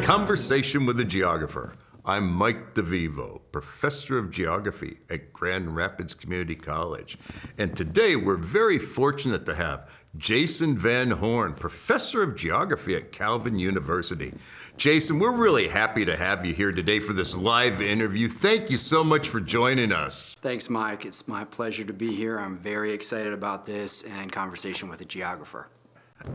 Conversation with a Geographer. I'm Mike DeVivo, Professor of Geography at Grand Rapids Community College. And today we're very fortunate to have Jason Van Horn, Professor of Geography at Calvin University. Jason, we're really happy to have you here today for this live interview. Thank you so much for joining us. Thanks, Mike. It's my pleasure to be here. I'm very excited about this and Conversation with a Geographer.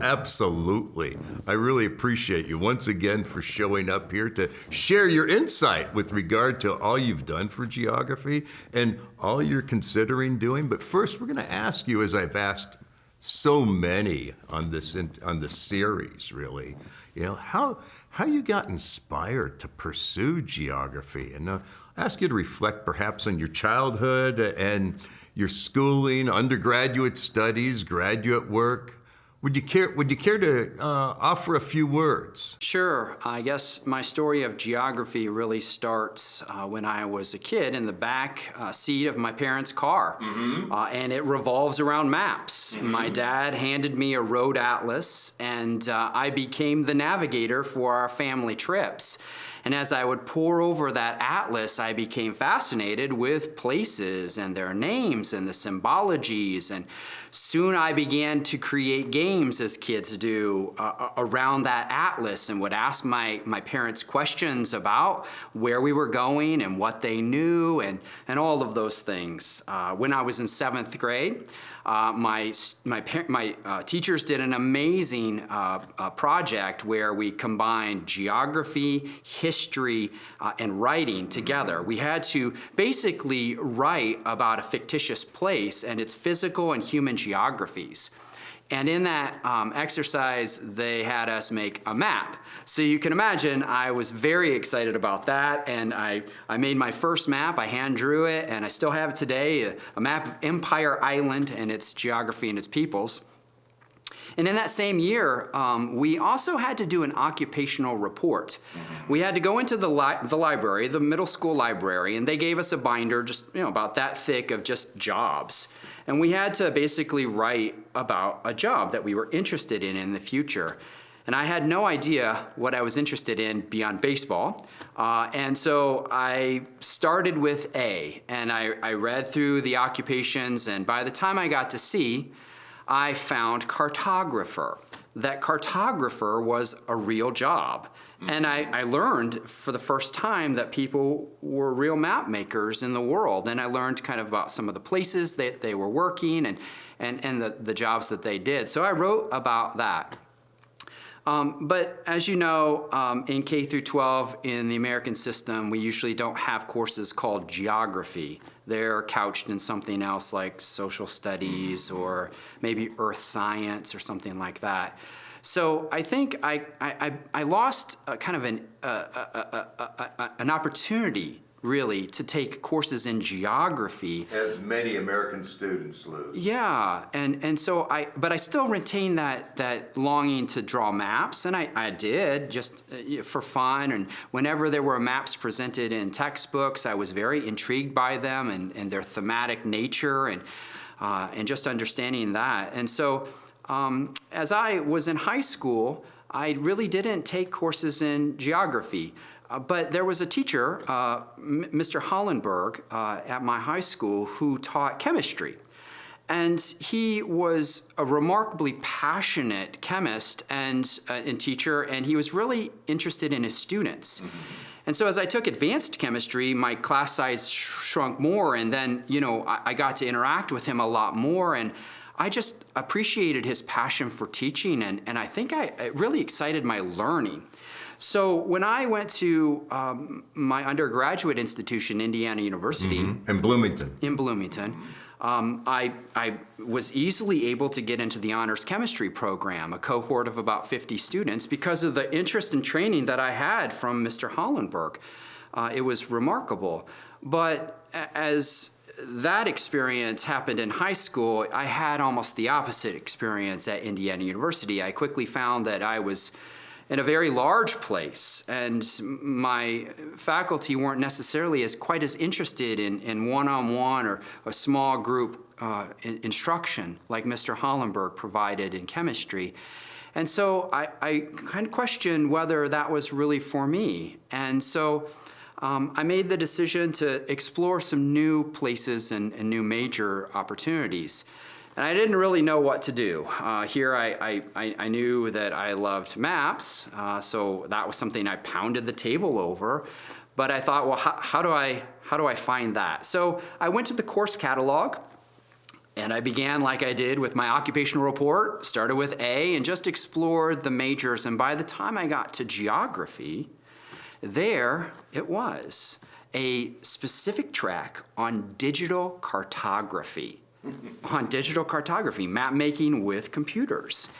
Absolutely. I really appreciate you once again for showing up here to share your insight with regard to all you've done for geography and all you're considering doing. But first, we're going to ask you, as I've asked so many on this series, really, how you got inspired to pursue geography. And I'll ask you to reflect perhaps on your childhood and your schooling, undergraduate studies, graduate work. Would you care to offer a few words? Sure. I guess my story of geography really starts when I was a kid in the back seat of my parents' car. And it revolves around maps. My dad handed me a road atlas, and I became the navigator for our family trips. And as I would pore over that atlas, I became fascinated with places and their names and the symbologies. And soon I began to create games, as kids do, around that atlas, and would ask my parents questions about where we were going and what they knew and all of those things. When I was in 7th grade, my teachers did an amazing project where we combined geography, history, and writing together. We had to basically write about a fictitious place and its physical and human geographies. And in that exercise, they had us make a map. So you can imagine I was very excited about that, and I made my first map. I hand drew it, and I still have it today, a map of Empire Island and its geography and its peoples. And in that same year, we also had to do an occupational report. We had to go into the library, the middle school library, and they gave us a binder just about that thick of just jobs. And we had to basically write about a job that we were interested in the future. And I had no idea what I was interested in beyond baseball. And so I started with A, and I read through the occupations, and by the time I got to C, I found cartographer. That cartographer was a real job. And I learned for the first time that people were real map makers in the world. And I learned kind of about some of the places that they were working and the jobs that they did. So I wrote about that. But as you know, in K through 12 in the American system, we usually don't have courses called geography. They're couched in something else like social studies or maybe earth science or something like that. So I think I lost kind of an opportunity, really, to take courses in geography. As many American students lose. Yeah, and so but I still retain that longing to draw maps, and I did just for fun. And whenever there were maps presented in textbooks, I was very intrigued by them and their thematic nature and just understanding that. And so as I was in high school, I really didn't take courses in geography. But there was a teacher, Mr. Hollenberg, at my high school who taught chemistry. And he was a remarkably passionate chemist and teacher, and he was really interested in his students. And so as I took advanced chemistry, my class size shrunk more, and then, I got to interact with him a lot more, and I just appreciated his passion for teaching, and I think it really excited my learning. So when I went to my undergraduate institution, Indiana University. In Bloomington. I was easily able to get into the honors chemistry program, a cohort of about 50 students, because of the interest and training that I had from Mr. Hollenberg. It was remarkable. But as that experience happened in high school, I had almost the opposite experience at Indiana University. I quickly found that I was in a very large place, and my faculty weren't necessarily quite as interested in one-on-one or a small group instruction like Mr. Hollenberg provided in chemistry. And so I kind of questioned whether that was really for me. And so I made the decision to explore some new places and new major opportunities. And I didn't really know what to do. Here I knew that I loved maps, so that was something I pounded the table over. But I thought, well, how do I find that? So I went to the course catalog, and I began like I did with my occupational report, started with A, and just explored the majors. And by the time I got to geography, there it was, a specific track on digital cartography. On digital cartography, map making with computers.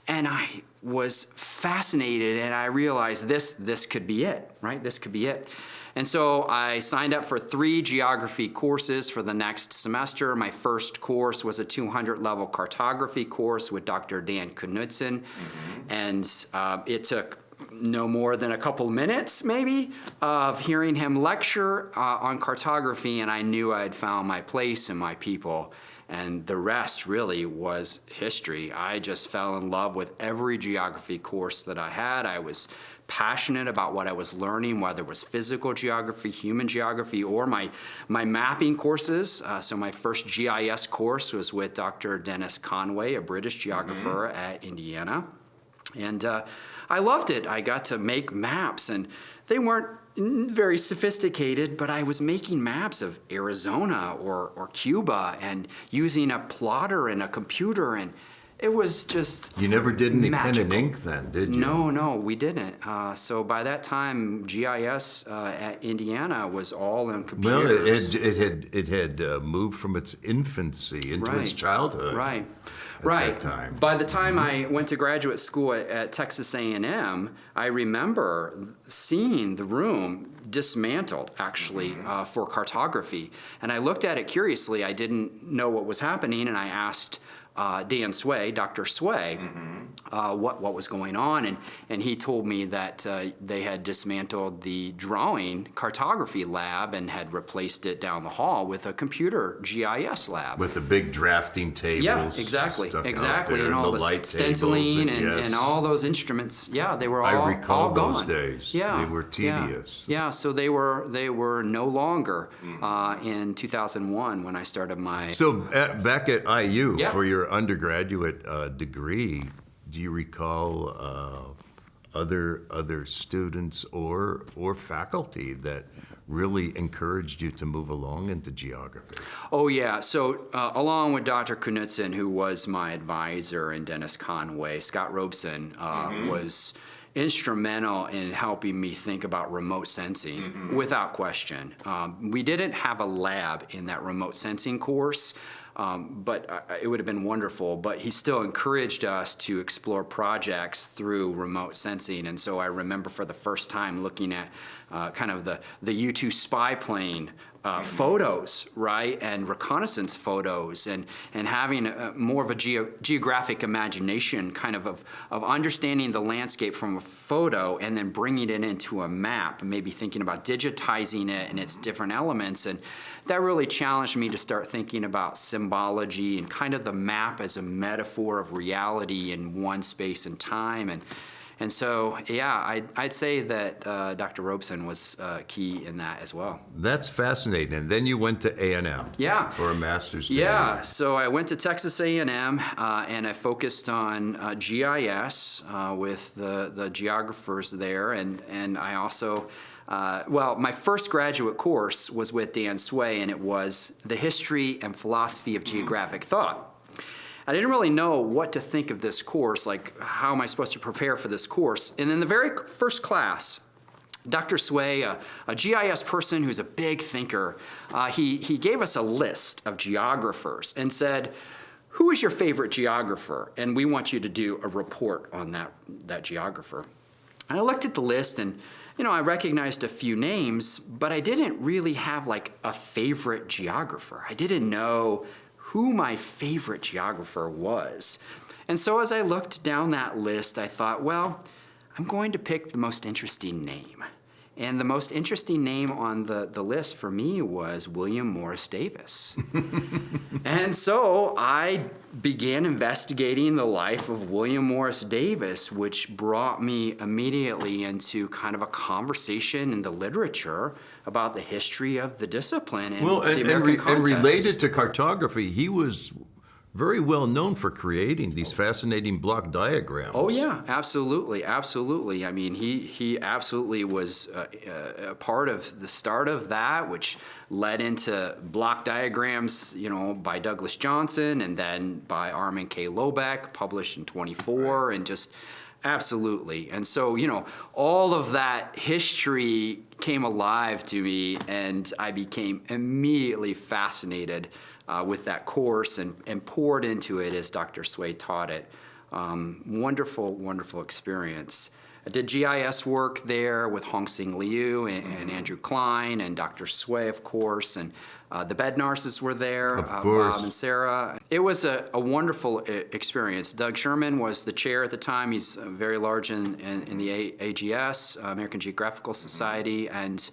And I was fascinated, and I realized this could be it, right? This could be it. And so I signed up for 3 geography courses for the next semester. My first course was a 200-level cartography course with Dr. Dan Knudsen. And it took no more than a couple minutes, maybe, of hearing him lecture on cartography, and I knew I had found my place and my people. And the rest really was history. I just fell in love with every geography course that I had. I was passionate about what I was learning, whether it was physical geography, human geography, or my mapping courses. So my first GIS course was with Dr. Dennis Conway, a British geographer at Indiana. And I loved it. I got to make maps, and they weren't very sophisticated, but I was making maps of Arizona or Cuba and using a plotter and a computer, and it was just You never did any pen magical. and ink then, did you? No, we didn't. So by that time, GIS at Indiana was all in Well, computers. it had moved from its infancy into its Right. childhood. Right. that time. By the time I went to graduate school at Texas A&M, I remember seeing the room dismantled, actually, for cartography. And I looked at it curiously. I didn't know what was happening, and I asked Dan Sway, Dr. Sway, what was going on, and he told me that they had dismantled the drawing cartography lab and had replaced it down the hall with a computer GIS lab. With the big drafting tables. Yeah, exactly, stuck out exactly, there, and all the light stenciling tables, yes. and all those instruments. Yeah, they were I all recall all those gone. days. Yeah, They were tedious. Yeah, so they were no longer in 2001 when I started my. So back at IU Yeah. for your undergraduate degree, do you recall other students or faculty that really encouraged you to move along into geography? Oh, yeah. So along with Dr. Knudsen, who was my advisor, and Dennis Conway, Scott Robeson was instrumental in helping me think about remote sensing, without question. We didn't have a lab in that remote sensing course, but it would have been wonderful. But he still encouraged us to explore projects through remote sensing. And so I remember for the first time looking at kind of the U-2 spy plane photos, right, and reconnaissance photos, and having more of a geographic imagination, kind of understanding the landscape from a photo and then bringing it into a map, and maybe thinking about digitizing it and its different elements. And that really challenged me to start thinking about symbology and kind of the map as a metaphor of reality in one space and time. And so, yeah, I'd say that Dr. Robeson was key in that as well. That's fascinating. And then you went to A&M. Yeah. For a master's degree. Yeah, so I went to Texas A&M and I focused on GIS with the geographers there, and I also. My first graduate course was with Dan Sway, and it was The History and Philosophy of Geographic Thought. I didn't really know what to think of this course, like how am I supposed to prepare for this course? And in the very first class, Dr. Sway, a GIS person who's a big thinker, he gave us a list of geographers and said, who is your favorite geographer? And we want you to do a report on that geographer. And I looked at the list, and I recognized a few names, but I didn't really have like a favorite geographer. I didn't know who my favorite geographer was. And so as I looked down that list, I thought, well, I'm going to pick the most interesting name. And the most interesting name on the list for me was William Morris Davis. And so I began investigating the life of William Morris Davis, which brought me immediately into kind of a conversation in the literature about the history of the discipline and the American context. And related to cartography, he was very well known for creating these fascinating block diagrams. Oh yeah, absolutely, absolutely. I mean, he absolutely was a part of the start of that, which led into block diagrams, by Douglas Johnson and then by Armin K. Lobeck, published in 24, and just absolutely. And so, all of that history came alive to me, and I became immediately fascinated with that course and poured into it as Dr. Sway taught it. Wonderful, wonderful experience. I did GIS work there with Hong-Sing Liu and Andrew Klein and Dr. Sway, of course, and the Bednarses were there, Bob and Sarah. It was a wonderful experience. Doug Sherman was the chair at the time. He's very large in the AGS, American Geographical Society, and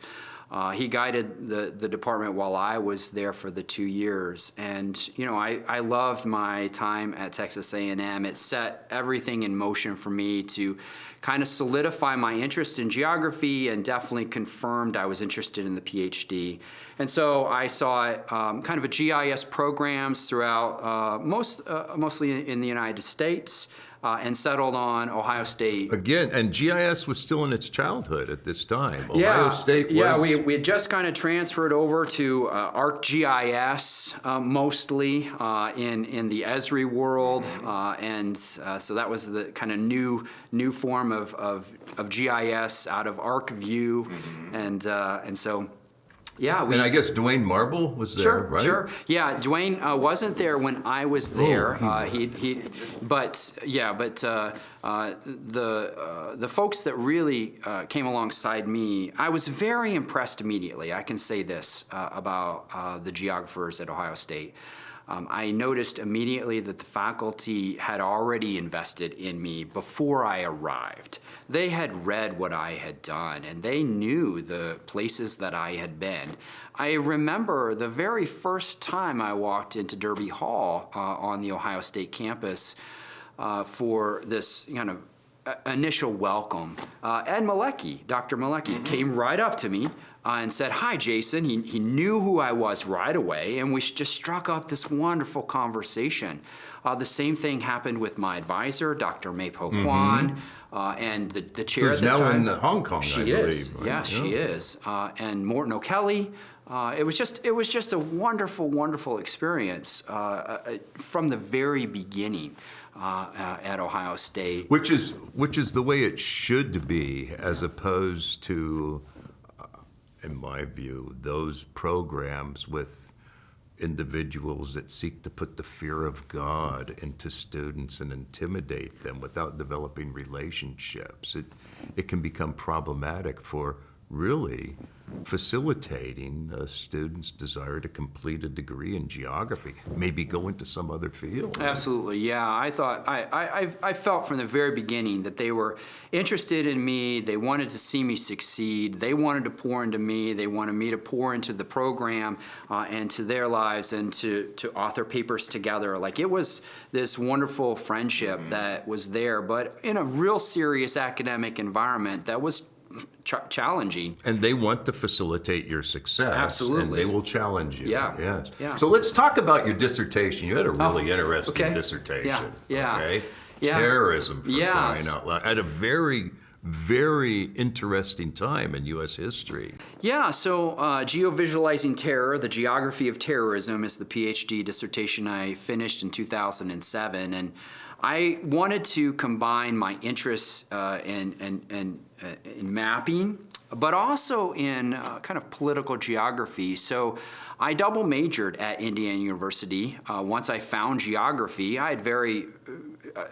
he guided the department while I was there for the 2 years. And, I loved my time at Texas A&M. It set everything in motion for me to kind of solidify my interest in geography and definitely confirmed I was interested in the PhD. And so I saw kind of a GIS programs throughout, mostly in the United States, and settled on Ohio State. Again, and GIS was still in its childhood at this time. Ohio State was... Yeah, we had just kind of transferred over to ArcGIS, mostly in the Esri world, and so that was the kind of new form of GIS out of ArcView, and so... Yeah, and I guess Dwayne Marble was there, right? Sure. Yeah, Dwayne wasn't there when I was there. The folks that really came alongside me, I was very impressed immediately. I can say this about the geographers at Ohio State. I noticed immediately that the faculty had already invested in me before I arrived. They had read what I had done, and they knew the places that I had been. I remember the very first time I walked into Derby Hall on the Ohio State campus for this kind of initial welcome. Ed Malecki, Dr. Malecki, came right up to me and said, "Hi, Jason." He knew who I was right away, and we just struck up this wonderful conversation. The same thing happened with my advisor, Dr. Mei-Po Kwan, and the chair Who's at the time. now in Hong Kong, she I believe. is. Right? Yes, she is. And Morton O'Kelly. It was just a wonderful, wonderful experience from the very beginning. At Ohio State, Which is the way it should be, as opposed to, in my view, those programs with individuals that seek to put the fear of God into students and intimidate them without developing relationships. It can become problematic for really facilitating a student's desire to complete a degree in geography, maybe go into some other field. Absolutely, yeah. I thought I felt from the very beginning that they were interested in me. They wanted to see me succeed. They wanted to pour into me. They wanted me to pour into the program and to their lives and to author papers together. Like, it was this wonderful friendship that was there, but in a real serious academic environment that was challenging. And they want to facilitate your success. Absolutely. And they will challenge you. Yeah. Yes. Yeah. So let's talk about your dissertation. You had a really interesting okay. dissertation. Yeah. Okay? Yeah. Terrorism, for Yes. crying out loud. At a very, very interesting time in U.S. history. Yeah, so Geovisualizing Terror, the Geography of Terrorism is the PhD dissertation I finished in 2007. And I wanted to combine my interests in mapping, but also in kind of political geography. So I double majored at Indiana University. Once I found geography, I had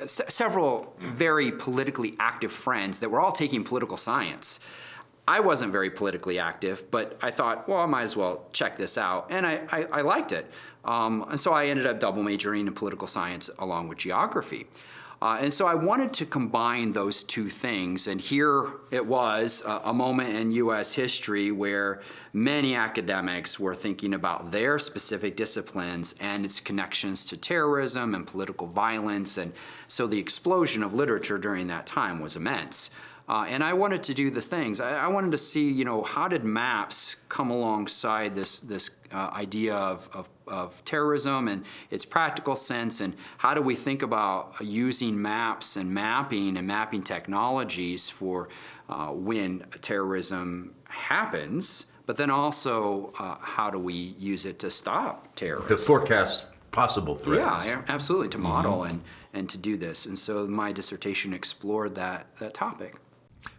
several very politically active friends that were all taking political science. I wasn't very politically active, but I thought, well, I might as well check this out. And I liked it. And so I ended up double majoring in political science along with geography. And so I wanted to combine those two things. And here it was, a moment in U.S. history where many academics were thinking about their specific disciplines and its connections to terrorism and political violence. And so the explosion of literature during that time was immense. And I wanted to do the things. I wanted to see, how did maps come alongside this idea of terrorism and its practical sense, and how do we think about using maps and mapping technologies for when terrorism happens, but then also how do we use it to stop terrorism? To forecast possible threats. Yeah, absolutely, to model and to do this. And so my dissertation explored that topic.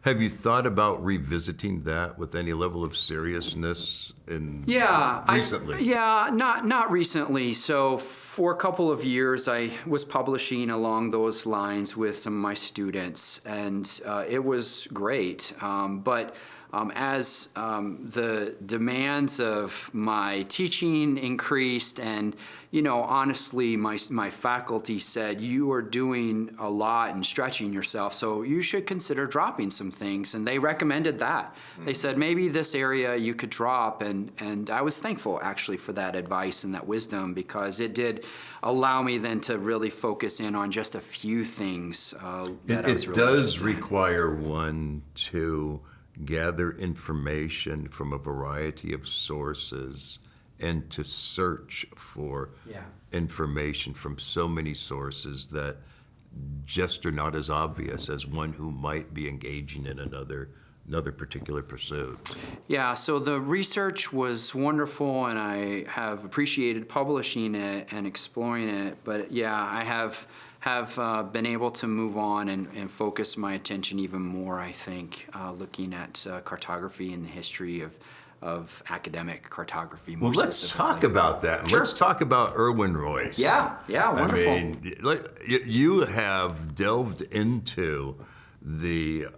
Have you thought about revisiting that with any level of seriousness recently? Not recently. So for a couple of years, I was publishing along those lines with some of my students, and it was great. But as the demands of my teaching increased, and honestly, my faculty said, you are doing a lot and stretching yourself, so you should consider dropping some things. And they recommended that. They said, maybe this area you could drop. And I was thankful, actually, for that advice and that wisdom, because it did allow me then to really focus in on just a few things that I was really does interested in. require one to gather information from a variety of sources and to search for information from so many sources that just are not as obvious as one who might be engaging in another particular pursuit. Yeah, so the research was wonderful, and I have appreciated publishing it and exploring it. But yeah, I have been able to move on and focus my attention even more, I think, looking at cartography and the history of academic cartography. Well, let's talk about that. Sure. Let's talk about Erwin Royce. Yeah, wonderful. I mean, you have delved into the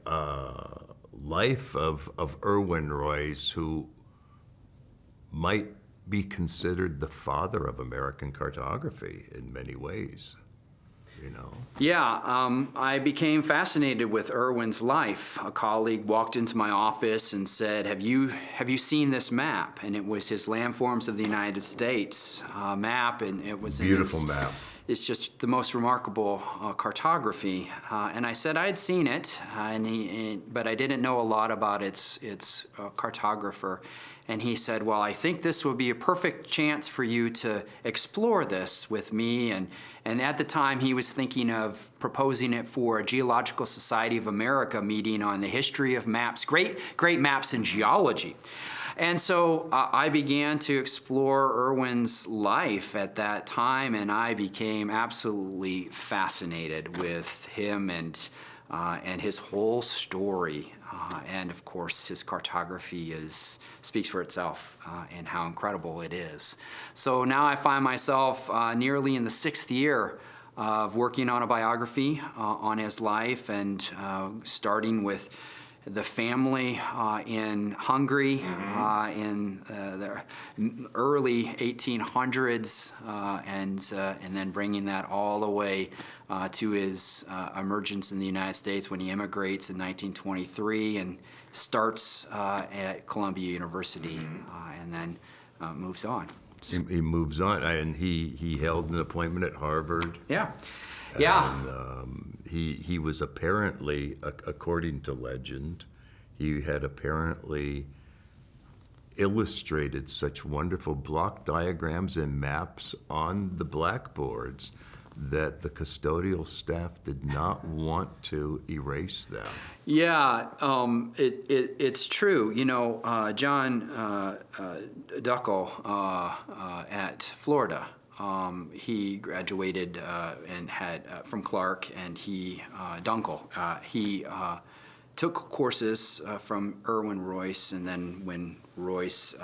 life of Erwin Royce, who might be considered the father of American cartography in many ways. Yeah, I became fascinated with Erwin's life. A colleague walked into my office and said, have you seen this map? And it was his Landforms of the United States map, and it was beautiful map. It's just the most remarkable cartography. And I said I had seen it, but I didn't know a lot about its cartographer. And he said, well, I think this would be a perfect chance for you to explore this with me. And at the time, he was thinking of proposing it for a Geological Society of America meeting on the history of maps, great maps in geology. And so I began to explore Erwin's life at that time, and I became absolutely fascinated with him and his whole story. And of course, his cartography speaks for itself and how incredible it is. So now I find myself nearly in the 6th year of working on a biography on his life, and starting with the family in Hungary in the early 1800s, and then bringing that all the way to his emergence in the United States when he immigrates in 1923 and starts at Columbia University, and then moves on. He moves on, and he held an appointment at Harvard. Yeah. And he was apparently, according to legend, he had apparently illustrated such wonderful block diagrams and maps on the blackboards that the custodial staff did not want to erase them. Yeah, it's true. John Duckle at Florida. He graduated and had from Clark, and Dunkel. He took courses from Erwin Royce, and then when Royce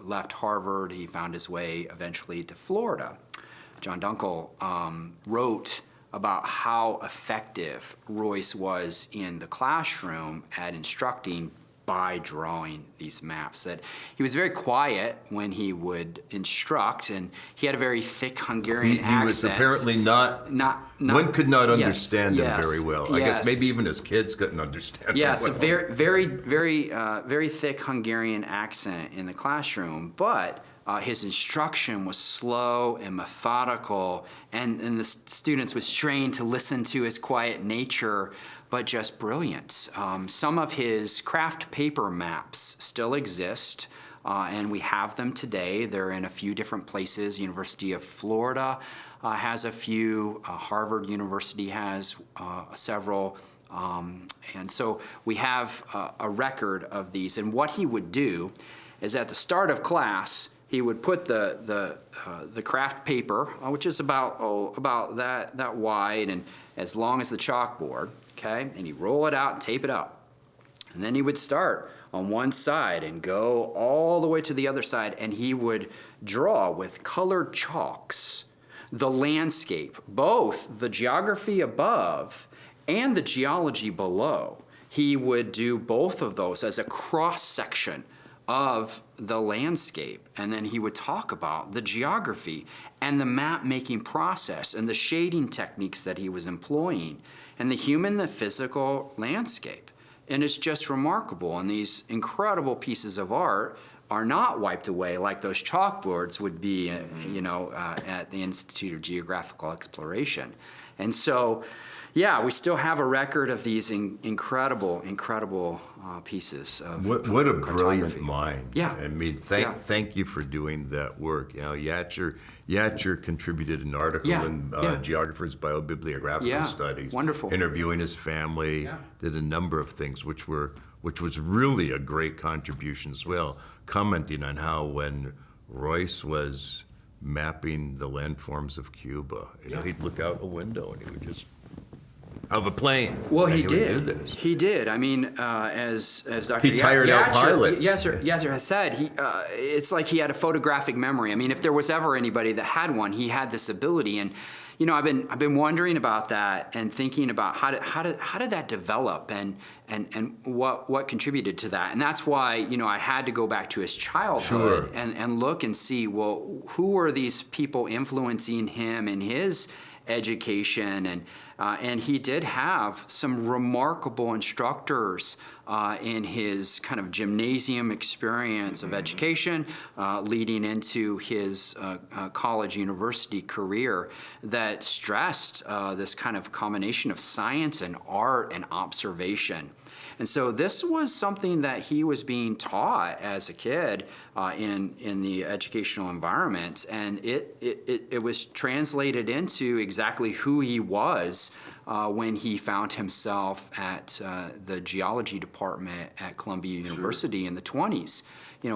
left Harvard, he found his way eventually to Florida. John Dunkel wrote about how effective Royce was in the classroom at instructing by drawing these maps. That he was very quiet when he would instruct, and he had a very thick Hungarian accent. He was apparently not one could not understand him very well. I guess maybe even his kids couldn't understand him Yes, well. a very thick Hungarian accent in the classroom, but his instruction was slow and methodical, and the students was trained to listen to his quiet nature, but just brilliant. Some of his craft paper maps still exist, and we have them today. They're in a few different places. University of Florida has a few. Harvard University has several. And so we have a record of these. And what he would do is at the start of class, he would put the craft paper, which is about that wide and as long as the chalkboard, okay, and he'd roll it out and tape it up. And then he would start on one side and go all the way to the other side, and he would draw with colored chalks the landscape, both the geography above and the geology below. He would do both of those as a cross-section of the landscape, and then he would talk about the geography and the map-making process and the shading techniques that he was employing and the human, the physical landscape. And it's just remarkable, and these incredible pieces of art are not wiped away like those chalkboards would be, at the Institute of Geographical Exploration. And so, yeah, we still have a record of these incredible pieces of What a cartography. brilliant mind. Yeah. I mean, thank you for doing that work. Yatcher contributed an article in Geographer's Biobibliographical Studies. Wonderful. Interviewing his family, did a number of things which was really a great contribution as well, commenting on how when Royce was mapping the landforms of Cuba, he'd look out a window and he would just of a plane. Well, he would do did. this. He did. I mean, as Dr. He tired out pilots. Yasser has said, it's like he had a photographic memory. I mean, if there was ever anybody that had one, he had this ability. And I've been wondering about that and thinking about how did that develop and what contributed to that. And that's why I had to go back to his childhood and look and see, well, who were these people influencing him in his education, and he did have some remarkable instructors in his kind of gymnasium experience of education, leading into his college university career that stressed this kind of combination of science and art and observation. And so this was something that he was being taught as a kid in the educational environment, and it was translated into exactly who he was when he found himself at the geology department at Columbia University in the 20s.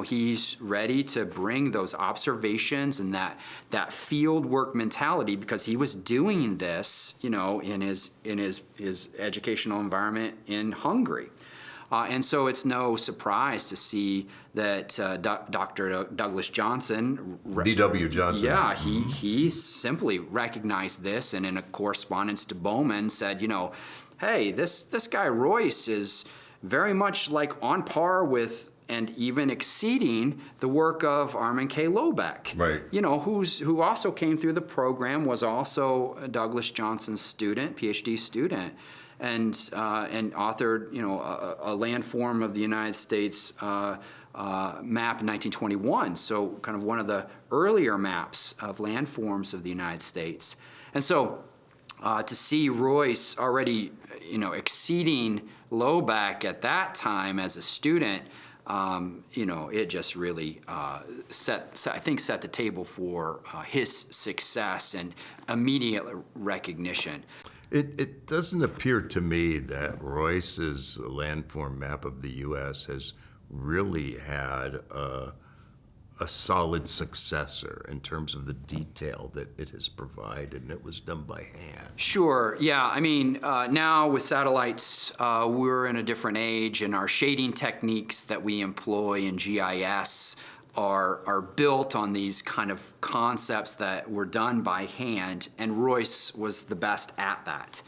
He's ready to bring those observations and that field work mentality, because he was doing this, in his educational environment in Hungary. And so it's no surprise to see that Dr. Douglas Johnson, D.W. Johnson. Yeah, he simply recognized this, and in a correspondence to Bowman said, hey, this guy Royce is very much like on par with and even exceeding the work of Armin K. Lobeck. Right. Who also came through the program, was also Douglas Johnson's student, PhD student, and authored, a landform of the United States map in 1921. So kind of one of the earlier maps of landforms of the United States. And so to see Royce already, exceeding Lobeck at that time as a student, it just really set the table for his success and immediate recognition. It doesn't appear to me that Royce's landform map of the U.S. has really had a solid successor in terms of the detail that it has provided, and it was done by hand. Sure, yeah. I mean, now with satellites, we're in a different age, and our shading techniques that we employ in GIS are built on these kind of concepts that were done by hand, and Royce was the best at that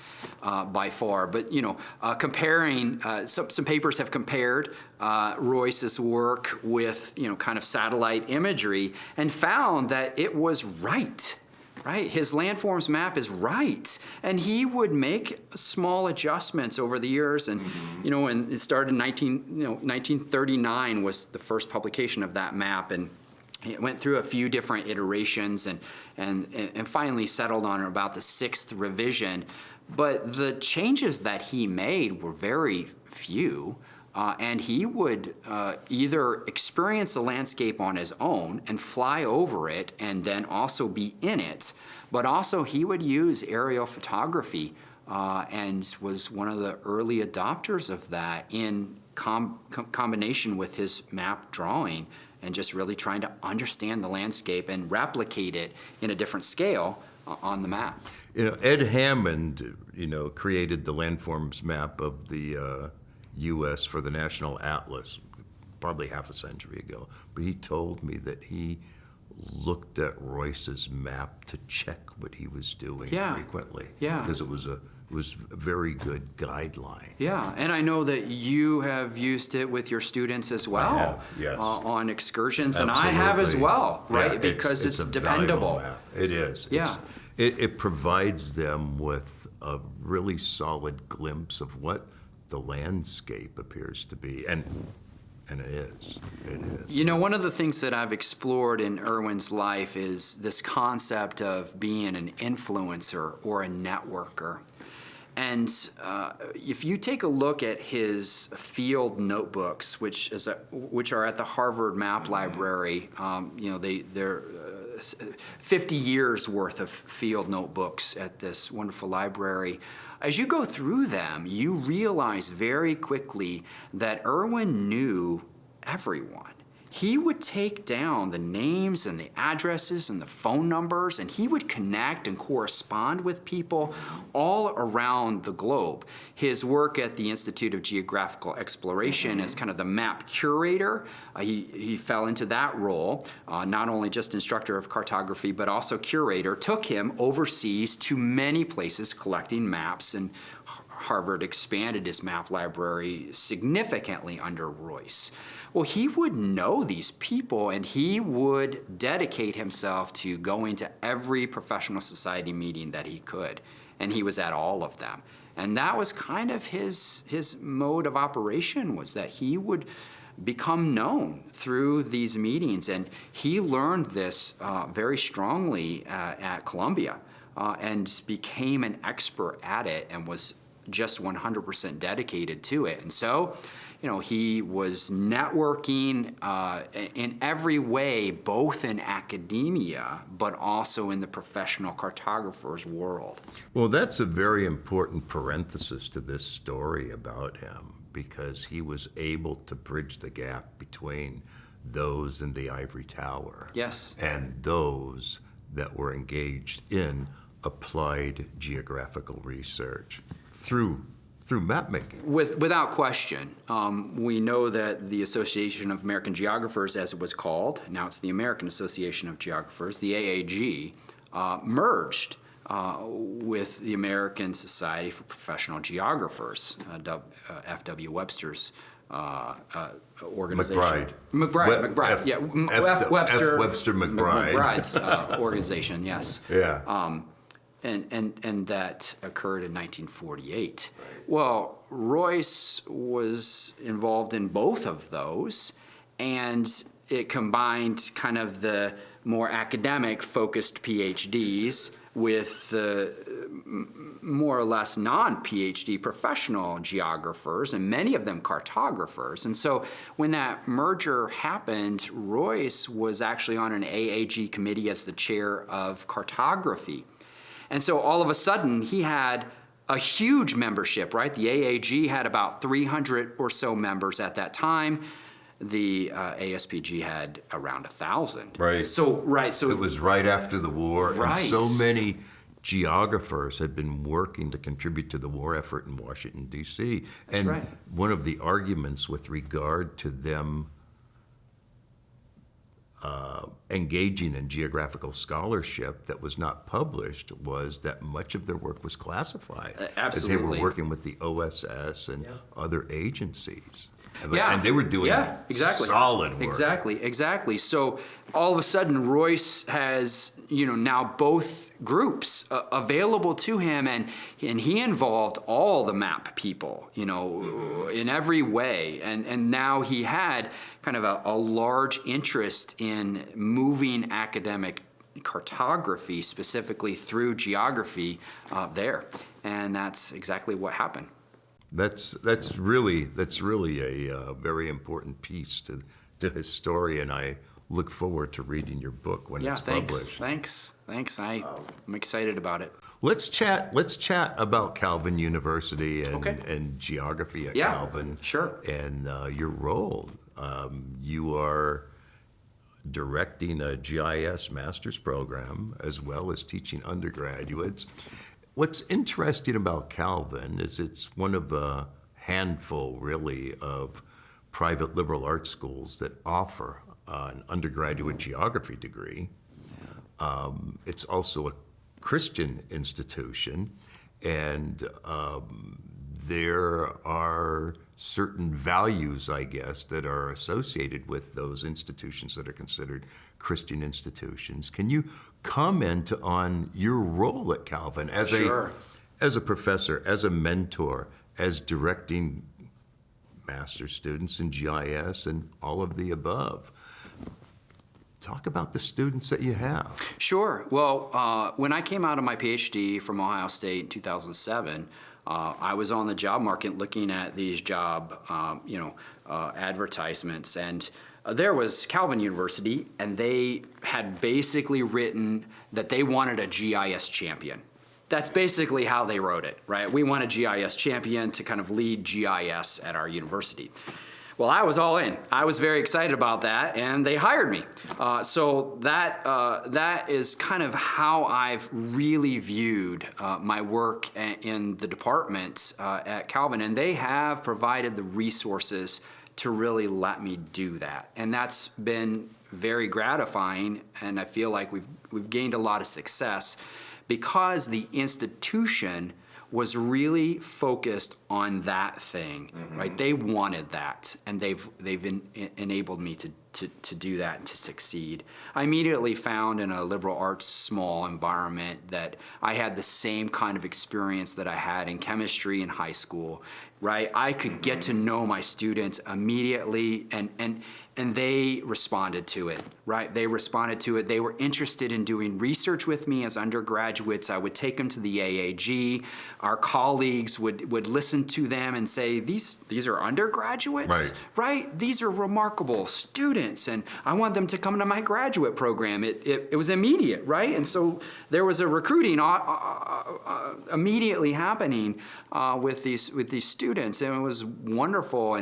by far. But comparing some papers have compared Royce's work with kind of satellite imagery and found that it was right. Right, his landforms map is right, and he would make small adjustments over the years, and and it started in 1939 was the first publication of that map, and it went through a few different iterations, and finally settled on about the 6th revision. But the changes that he made were very few. And he would either experience the landscape on his own and fly over it and then also be in it, but also he would use aerial photography and was one of the early adopters of that in combination with his map drawing and just really trying to understand the landscape and replicate it in a different scale on the map. Ed Hammond, created the landforms map of the U.S. for the National Atlas probably half a century ago, but he told me that he looked at Royce's map to check what he was doing frequently. Yeah. Because it was a very good guideline. Yeah, and I know that you have used it with your students as well. I have, yes. On excursions, Absolutely. and I have as well, right? Yeah, because it's a dependable. valuable map. It is. Yeah. It provides them with a really solid glimpse of what the landscape appears to be, and it is. It is. One of the things that I've explored in Erwin's life is this concept of being an influencer or a networker. And if you take a look at his field notebooks, which are at the Harvard Map Library, they're 50 years worth of field notebooks at this wonderful library. As you go through them, you realize very quickly that Erwin knew everyone. He would take down the names and the addresses and the phone numbers, and he would connect and correspond with people all around the globe. His work at the Institute of Geographical Exploration as kind of the map curator, he fell into that role, not only just instructor of cartography, but also curator, took him overseas to many places collecting maps, and Harvard expanded his map library significantly under Royce. Well, he would know these people, and he would dedicate himself to going to every professional society meeting that he could, and he was at all of them. And that was kind of his mode of operation, was that he would become known through these meetings, and he learned this very strongly at Columbia and became an expert at it and was just 100% dedicated to it. And so, he was networking in every way, both in academia, but also in the professional cartographer's world. Well, that's a very important parenthesis to this story about him, because he was able to bridge the gap between those in the ivory tower and those that were engaged in applied geographical research through map making. Without question. We know that the Association of American Geographers, as it was called, now it's the American Association of Geographers, the AAG, merged with the American Society for Professional Geographers, F.W. Webster's organization. McBride. Webster McBride. McBride's organization, yes. Yeah. And that occurred in 1948. Right. Well, Royce was involved in both of those, and it combined kind of the more academic-focused PhDs with the more or less non-PhD professional geographers, and many of them cartographers. And so when that merger happened, Royce was actually on an AAG committee as the chair of cartography. And so all of a sudden, he had a huge membership, right? The AAG had about 300 or so members at that time. The ASPG had around 1,000. Right. So it was right after the war, right. And so many geographers had been working to contribute to the war effort in Washington, D.C. That's right. One of the arguments with regard to them engaging in geographical scholarship that was not published was that much of their work was classified. As they were Absolutely. working with the OSS and other agencies. Yeah. And they were doing exactly. solid work. Exactly. So all of a sudden, Royce has, now both groups available to him, and he involved all the MAP people, in every way. And now he had kind of a large interest in moving academic cartography, specifically through geography, there. And that's exactly what happened. That's really a very important piece to his story, and I look forward to reading your book when it's published. Thanks. I'm excited about it. Let's chat about Calvin University Okay. and geography at Yeah, Calvin. sure. And your role. You are directing a GIS master's program as well as teaching undergraduates. What's interesting about Calvin is it's one of a handful, really, of private liberal arts schools that offer an undergraduate geography degree. It's also a Christian institution, and there are certain values, I guess, that are associated with those institutions that are considered Christian institutions. Can you comment on your role at Calvin as Sure. a professor, as a mentor, as directing master's students in GIS and all of the above? Talk about the students that you have. Sure. Well, when I came out of my PhD from Ohio State in 2007, I was on the job market looking at these job, advertisements, and there was Calvin University, and they had basically written that they wanted a GIS champion. That's basically how they wrote it, right? We want a GIS champion to kind of lead GIS at our university. Well, I was all in. I was very excited about that, and they hired me. So that is kind of how I've really viewed my work in the department at Calvin, and they have provided the resources to really let me do that, and that's been very gratifying. And I feel like we've gained a lot of success because the institution was really focused on that thing, right? They wanted that, and they've enabled me to do that and to succeed. I immediately found in a liberal arts small environment that I had the same kind of experience that I had in chemistry in high school, right? I could get to know my students immediately, and they responded to it, right? They responded to it. They were interested in doing research with me as undergraduates. I would take them to the AAG. Our colleagues would listen to them and say, these are undergraduates, right? These are remarkable students, and I want them to come to my graduate program. It was immediate, right? And so there was a recruiting immediately happening with these students, and it was wonderful.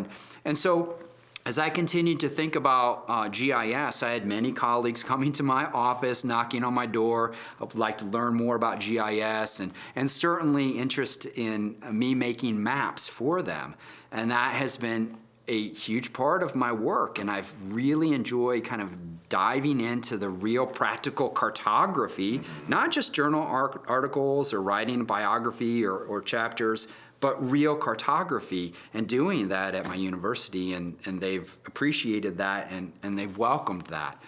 And so as I continued to think about GIS, I had many colleagues coming to my office, knocking on my door. I would like to learn more about GIS, and certainly interest in me making maps for them. And that has been a huge part of my work, and I've really enjoyed kind of diving into the real practical cartography, not just journal articles or writing a biography or chapters, but real cartography, and doing that at my university, and they've appreciated that, and they've welcomed that.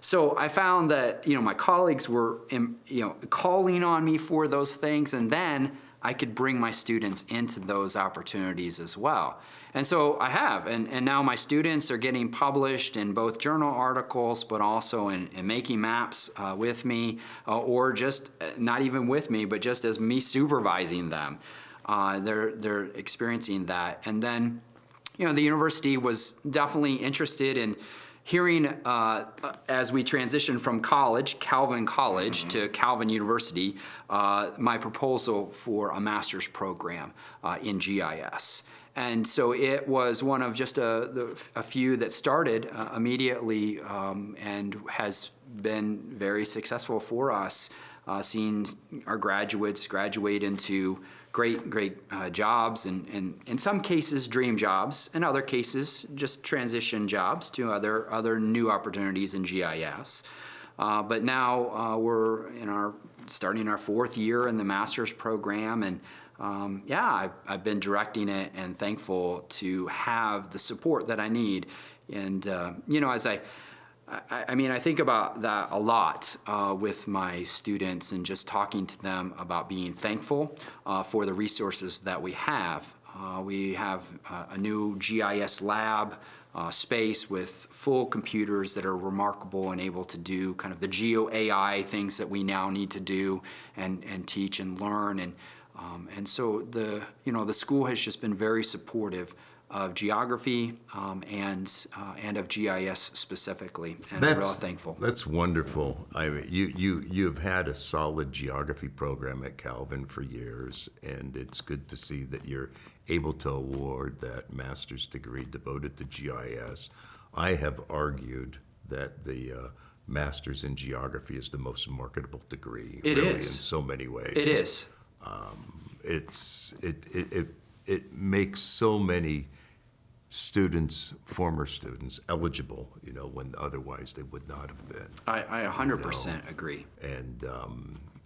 So I found that my colleagues were calling on me for those things, and then I could bring my students into those opportunities as well. And so I have, and now my students are getting published in both journal articles, but also in making maps with me, or just not even with me, but just as me supervising them. They're experiencing that. And then, the university was definitely interested in hearing, as we transitioned from college, Calvin College, to Calvin University, my proposal for a master's program in GIS. And so it was one of just a few that started immediately, and has been very successful for us, seeing our graduates graduate into great jobs, and in some cases dream jobs, in other cases just transition jobs to other new opportunities in GIS. But now we're starting our 4th year in the master's program, and I've been directing it and thankful to have the support that I need. And as I think about that a lot with my students, and just talking to them about being thankful for the resources that we have. We have a new GIS lab space with full computers that are remarkable and able to do kind of the geo AI things that we now need to do and teach and learn. And so the school has just been very supportive of geography and of GIS specifically, and I'm real thankful. That's wonderful. I mean, you've had a solid geography program at Calvin for years, and it's good to see that you're able to award that master's degree devoted to GIS. I have argued that the master's in geography is the most marketable degree. It really, is. In so many ways. It is. It makes so many students, former students, eligible, when otherwise they would not have been. I 100% agree. And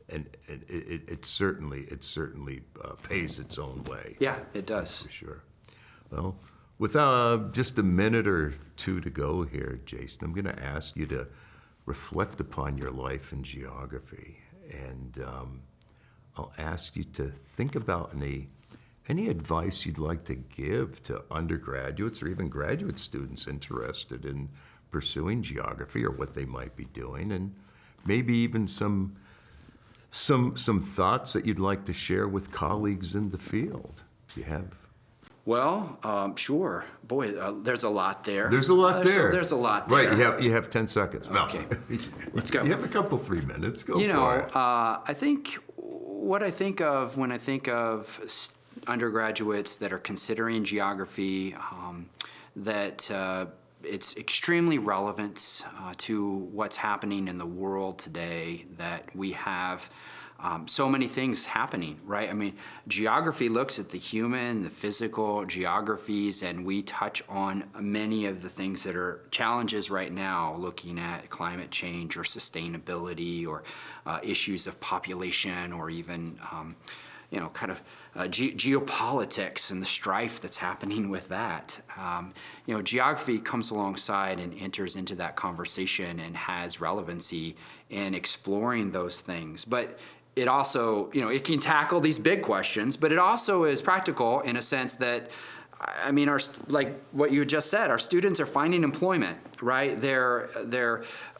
it certainly pays its own way. Yeah, it does. For sure. Well, with just a minute or two to go here, Jason, I'm going to ask you to reflect upon your life in geography, and I'll ask you to think about any advice you'd like to give to undergraduates or even graduate students interested in pursuing geography, or what they might be doing, and maybe even some thoughts that you'd like to share with colleagues in the field. Do you have? Well, sure. Boy, there's a lot there. There's a lot there. There's a lot there. Right, you have 10 seconds. No. Okay, let's go. You have a couple, 3 minutes. Go for it. I think what I think of when I think of undergraduates that are considering geography, that it's extremely relevant to what's happening in the world today, that we have so many things happening, right? I mean, geography looks at the human, the physical geographies, and we touch on many of the things that are challenges right now, looking at climate change or sustainability or issues of population, or even geopolitics and the strife that's happening with that. Geography comes alongside and enters into that conversation and has relevancy in exploring those things. But it also, it can tackle these big questions, but it also is practical in a sense that, I mean, like what you just said, our students are finding employment, right? They're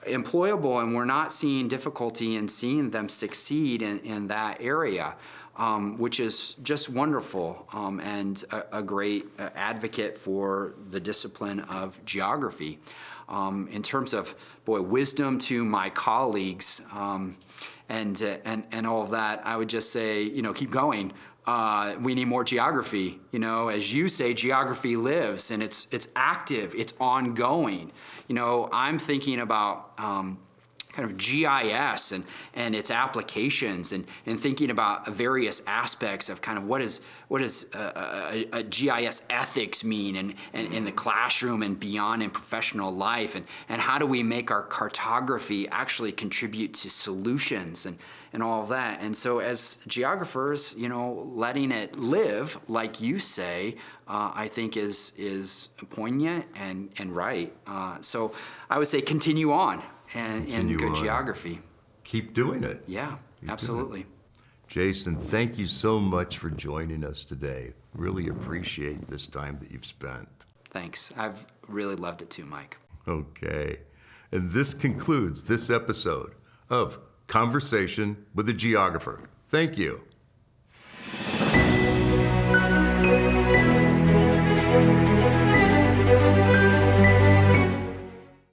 employable, and we're not seeing difficulty in seeing them succeed in that area. Which is just wonderful, and a great advocate for the discipline of geography. In terms of, wisdom to my colleagues, and all of that, I would just say, keep going. We need more geography. As you say, geography lives, and it's active, it's ongoing. I'm thinking about kind of GIS and its applications, and thinking about various aspects of kind of what is a GIS ethics mean, and in the classroom and beyond in professional life, and how do we make our cartography actually contribute to solutions and all of that. And so as geographers, letting it live, like you say, I think is poignant and right. So I would say continue on. And good geography. Keep doing it. Yeah, absolutely. Jason, thank you so much for joining us today. Really appreciate this time that you've spent. Thanks. I've really loved it too, Mike. Okay. And this concludes this episode of Conversation with a Geographer. Thank you.